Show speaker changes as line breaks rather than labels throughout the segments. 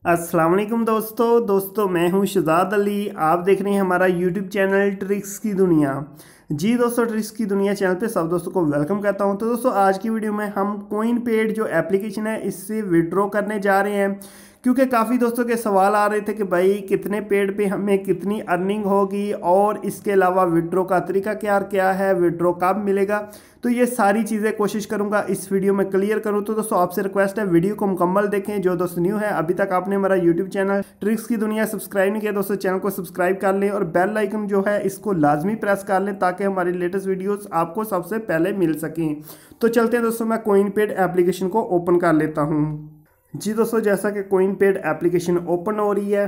अस्सलाम वालेकुम दोस्तों मैं हूं शहजाद अली। आप देख रहे हैं हमारा यूट्यूब चैनल ट्रिक्स की दुनिया। जी दोस्तों, ट्रिक्स की दुनिया चैनल पे सब दोस्तों को वेलकम करता हूं। तो दोस्तों आज की वीडियो में हम कॉइन पेड जो एप्लीकेशन है इससे विड्रॉ करने जा रहे हैं, क्योंकि काफ़ी दोस्तों के सवाल आ रहे थे कि भाई कितने पेड पे हमें कितनी अर्निंग होगी और इसके अलावा विड्रॉ का तरीका क्या क्या है, विड्रॉ कब मिलेगा। तो ये सारी चीज़ें कोशिश करूंगा इस वीडियो में क्लियर करूं। तो दोस्तों आपसे रिक्वेस्ट है वीडियो को मुकम्मल देखें। जो दोस्त न्यू है अभी तक आपने हमारा यूट्यूब चैनल ट्रिक्स की दुनिया सब्सक्राइब नहीं किया, दोस्तों चैनल को सब्सक्राइब कर लें और बेल आइकन जो है इसको लाजमी प्रेस कर लें ताकि हमारी लेटेस्ट वीडियोस आपको सबसे पहले मिल सकें। तो चलते हैं दोस्तों, मैं कॉइन पेड एप्लीकेशन को ओपन कर लेता हूँ। जी दोस्तों, जैसा कि कॉइन पेड एप्लीकेशन ओपन हो रही है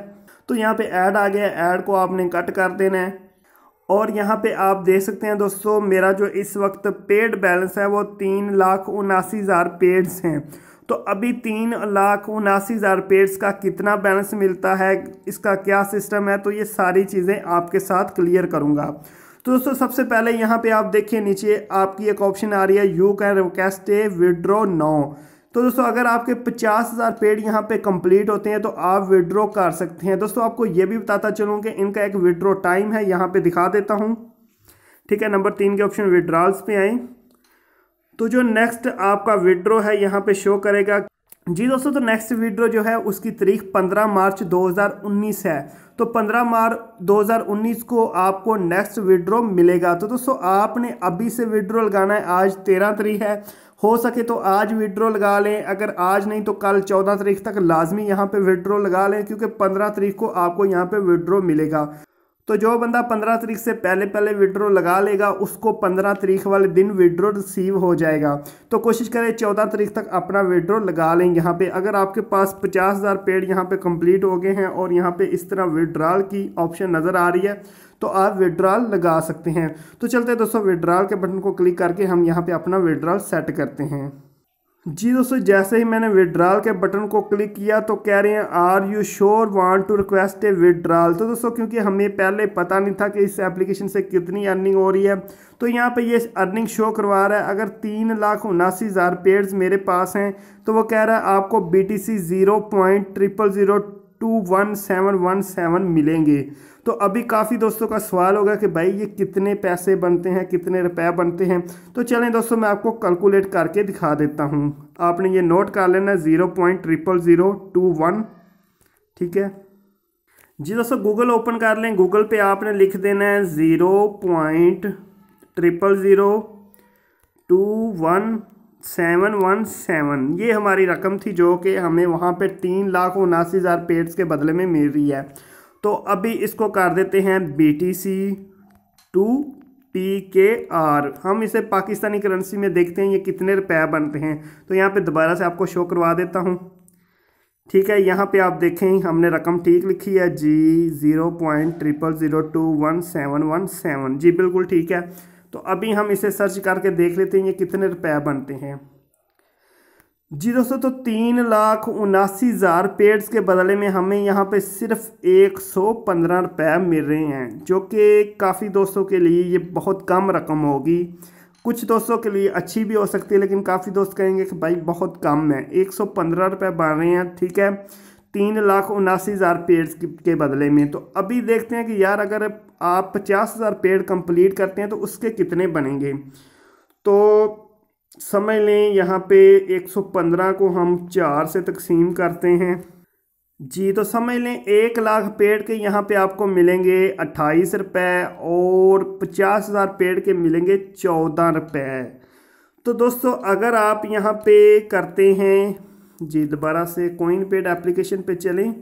तो यहाँ पे ऐड आ गया, ऐड को आपने कट कर देना है। और यहाँ पे आप देख सकते हैं दोस्तों, मेरा जो इस वक्त पेड बैलेंस है वो 3,79,000 पेड्स हैं। तो अभी 3,79,000 पेड्स का कितना बैलेंस मिलता है, इसका क्या सिस्टम है, तो ये सारी चीज़ें आपके साथ क्लियर करूँगा। तो दोस्तों सबसे पहले यहाँ पे आप देखिए नीचे आपकी एक ऑप्शन आ रही है, you can request A withdraw now. तो दोस्तों अगर आपके 50,000 पेड यहाँ पे कंप्लीट होते हैं तो आप विड्रॉ कर सकते हैं। दोस्तों आपको ये भी बताता चलूँ कि इनका एक विड्रॉ टाइम है, यहाँ पे दिखा देता हूँ। ठीक है, नंबर 3 के ऑप्शन विड्रॉल्स पे आए तो जो नेक्स्ट आपका विड्रॉ है यहाँ पे शो करेगा। जी दोस्तों, तो नेक्स्ट विड्रॉ जो है उसकी तारीख 15 मार्च 2019 है। तो 15 मार्च 2019 को आपको नेक्स्ट विड्रॉ मिलेगा। तो दोस्तों आपने अभी से विड्रॉ लगाना है। आज 13 तारीख है, हो सके तो आज विड्रॉ लगा लें, अगर आज नहीं तो कल 14 तारीख तक लाजमी यहाँ पे विड्रॉ लगा लें, क्योंकि 15 तारीख को आपको यहाँ पे विड्रॉ मिलेगा। तो जो बंदा 15 तारीख से पहले पहले विड्रॉ लगा लेगा उसको 15 तारीख वाले दिन विड्रॉ रिसीव हो जाएगा। तो कोशिश करें 14 तारीख तक अपना विड्रॉ लगा लें। यहाँ पे अगर आपके पास 50,000 पेड यहाँ पे कंप्लीट हो गए हैं और यहाँ पे इस तरह विड्रॉल की ऑप्शन नज़र आ रही है तो आप विड्रॉल लगा सकते हैं। तो चलते हैं दोस्तों, विड्रॉल के बटन को क्लिक करके हम यहाँ पे अपना विड्रॉल सेट करते हैं। जी दोस्तों, जैसे ही मैंने विड्रॉल के बटन को क्लिक किया तो कह रहे हैं are you sure want to request a withdrawal. तो दोस्तों क्योंकि हमें पहले पता नहीं था कि इस एप्लीकेशन से कितनी अर्निंग हो रही है, तो यहाँ पे ये अर्निंग शो करवा रहा है। अगर 3,79,000 पेड्स मेरे पास हैं तो वो कह रहा है आपको BTC 0.00021717 मिलेंगे। तो अभी काफ़ी दोस्तों का सवाल होगा कि भाई ये कितने पैसे बनते हैं, कितने रुपए बनते हैं। तो चलें दोस्तों, मैं आपको कैलकुलेट करके दिखा देता हूँ। आपने ये नोट कर लेना 0.000221। ठीक है जी दोस्तों, गूगल ओपन कर लें। गूगल पे आपने लिख देना है 0.00021717। ये हमारी रकम थी जो कि हमें वहाँ पे 3,79,000 पेड्स के बदले में मिल रही है। तो अभी इसको कर देते हैं BTC टू PKR। हम इसे पाकिस्तानी करेंसी में देखते हैं ये कितने रुपए बनते हैं। तो यहाँ पे दोबारा से आपको शो करवा देता हूँ। ठीक है, यहाँ पे आप देखें हमने रकम ठीक लिखी है जी, 0.00021717। जी बिल्कुल ठीक है। तो अभी हम इसे सर्च करके देख लेते हैं ये कितने रुपए बनते हैं। जी दोस्तों, तो 3,79,000 पेड्स के बदले में हमें यहाँ पे सिर्फ 115 रुपये मिल रहे हैं, जो कि काफ़ी दोस्तों के लिए ये बहुत कम रकम होगी। कुछ दोस्तों के लिए अच्छी भी हो सकती है, लेकिन काफ़ी दोस्त कहेंगे कि भाई बहुत कम है, 115 रुपये बन रहे हैं। ठीक है, 3,79,000 पेड्स के बदले में। तो अभी देखते हैं कि यार अगर आप 50,000 पेड कंप्लीट करते हैं तो उसके कितने बनेंगे। तो समझ लें यहाँ पे 115 को हम 4 से तकसीम करते हैं। जी तो समझ लें 1,00,000 पेड के यहाँ पे आपको मिलेंगे 28 रुपये और 50,000 पेड के मिलेंगे 14 रुपये। तो दोस्तों अगर आप यहाँ पे करते हैं, जी दोबारा से कॉइन पेड एप्लीकेशन पे चलें।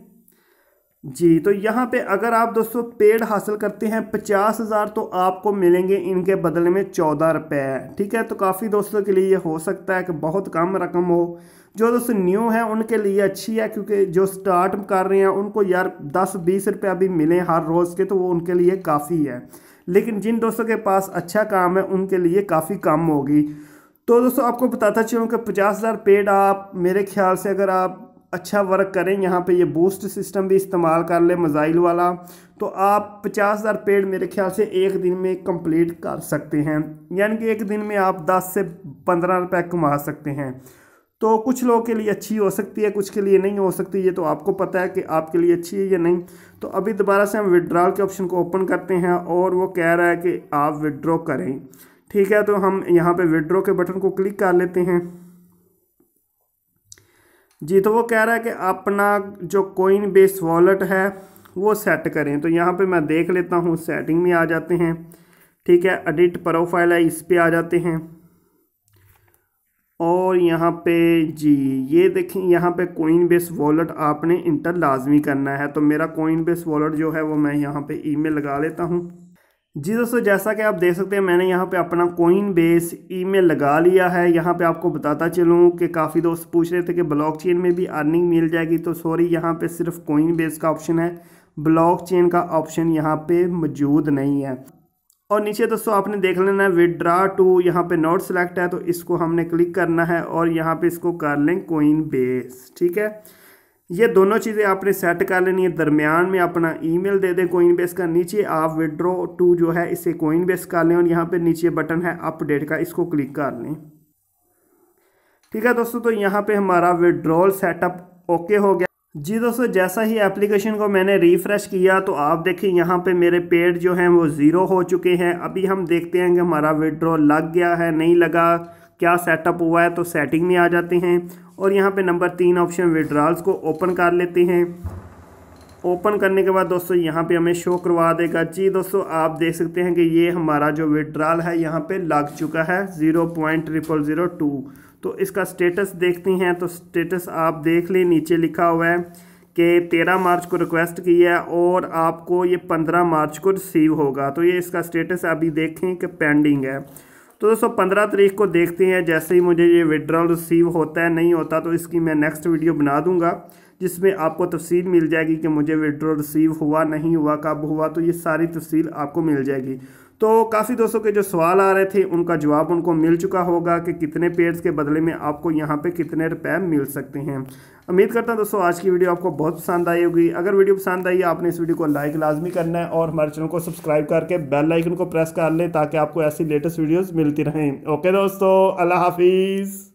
जी तो यहाँ पे अगर आप दोस्तों पेड हासिल करते हैं 50,000 तो आपको मिलेंगे इनके बदले में 14 रुपये। ठीक है, तो काफ़ी दोस्तों के लिए ये हो सकता है कि बहुत कम रकम हो। जो दोस्तों न्यू है उनके लिए अच्छी है, क्योंकि जो स्टार्ट कर रहे हैं उनको यार 10-20 रुपये अभी मिले हर रोज़ के, तो वो उनके लिए काफ़ी है। लेकिन जिन दोस्तों के पास अच्छा काम है उनके लिए काफ़ी कम होगी। तो दोस्तों आपको बताता चलूँ कि 50,000 पेड आप मेरे ख्याल से अगर आप अच्छा वर्क करें, यहाँ पे ये बूस्ट सिस्टम भी इस्तेमाल कर ले मोबाइल वाला, तो आप 50,000 पेड मेरे ख्याल से एक दिन में कंप्लीट कर सकते हैं। यानी कि एक दिन में आप 10 से 15 रुपये कमा सकते हैं। तो कुछ लोगों के लिए अच्छी हो सकती है, कुछ के लिए नहीं हो सकती। ये तो आपको पता है कि आपके लिए अच्छी है या नहीं। तो अभी दोबारा से हम विड्रॉल के ऑप्शन को ओपन करते हैं और वो कह रहा है कि आप विड्रॉ करें। ठीक है, तो हम यहाँ पे विड्रॉ के बटन को क्लिक कर लेते हैं जी। तो वो कह रहा है कि अपना जो कोइन बेस वॉलेट है वो सेट करें। तो यहाँ पे मैं देख लेता हूँ, सेटिंग में आ जाते हैं। ठीक है, एडिट प्रोफाइल है, इस पे आ जाते हैं और यहाँ पे जी ये देखें, यहाँ पे कोइन बेस वॉलेट आपने इंटर लाजमी करना है। तो मेरा कोइन बेस वॉलेट जो है वो मैं यहाँ पे ईमेल लगा लेता हूँ जी। दोस्तों जैसा कि आप देख सकते हैं मैंने यहाँ पे अपना कोइन बेस ईमेल लगा लिया है। यहाँ पे आपको बताता चलूँ कि काफ़ी दोस्त पूछ रहे थे कि ब्लॉकचेन में भी अर्निंग मिल जाएगी। तो सॉरी, यहाँ पे सिर्फ कोइन बेस का ऑप्शन है, ब्लॉकचेन का ऑप्शन यहाँ पे मौजूद नहीं है। और नीचे दोस्तों आपने देख लेना है विड्रा टू, यहाँ पे नोट सेलेक्ट है तो इसको हमने क्लिक करना है और यहाँ पे इसको कर लें कोइन बेस। ठीक है, ये दोनों चीज़ें आपने सेट कर लेनी है। दरमियान में अपना ईमेल दे दें कोइन बेस का, नीचे आप विड्रॉ टू जो है इसे कोइन बेस कर लें और यहाँ पे नीचे बटन है अपडेट का, इसको क्लिक कर लें। ठीक है दोस्तों, तो यहाँ पे हमारा विड्रॉल सेटअप ओके हो गया जी। दोस्तों जैसा ही एप्लीकेशन को मैंने रिफ़्रेश किया तो आप देखिए यहाँ पे मेरे पेड जो हैं वो 0 हो चुके हैं। अभी हम देखते हैं कि हमारा विड्रॉल लग गया है नहीं लगा, क्या सेटअप हुआ है। तो सेटिंग में आ जाते हैं और यहाँ पे नंबर 3 ऑप्शन विड्रॉल्स को ओपन कर लेते हैं। ओपन करने के बाद दोस्तों यहाँ पे हमें शो करवा देगा जी। दोस्तों आप देख सकते हैं कि ये हमारा जो विड्रॉल है यहाँ पे लग चुका है 0.0002। तो इसका स्टेटस देखते हैं। तो स्टेटस आप देख लें, नीचे लिखा हुआ है कि 13 मार्च को रिक्वेस्ट की है और आपको ये 15 मार्च को रिसीव होगा। तो ये इसका स्टेटस अभी देखें कि पेंडिंग है। तो दोस्तों 15 तारीख को देखते हैं, जैसे ही मुझे ये विड्रॉल रिसीव होता है नहीं होता तो इसकी मैं नेक्स्ट वीडियो बना दूंगा जिसमें आपको तफसील मिल जाएगी कि मुझे विड्रॉल रिसीव हुआ नहीं हुआ, कब हुआ। तो ये सारी तफसील आपको मिल जाएगी। तो काफ़ी दोस्तों के जो सवाल आ रहे थे उनका जवाब उनको मिल चुका होगा कि कितने पेड्स के बदले में आपको यहाँ पे कितने रुपए मिल सकते हैं। उम्मीद करता हूँ दोस्तों आज की वीडियो आपको बहुत पसंद आई होगी। अगर वीडियो पसंद आई आपने इस वीडियो को लाइक लाजमी करना है और हमारे चैनल को सब्सक्राइब करके बेल आइकन को प्रेस कर लें ताकि आपको ऐसी लेटेस्ट वीडियोज़ मिलती रहें। ओके दोस्तों, अल्लाह हाफिज़।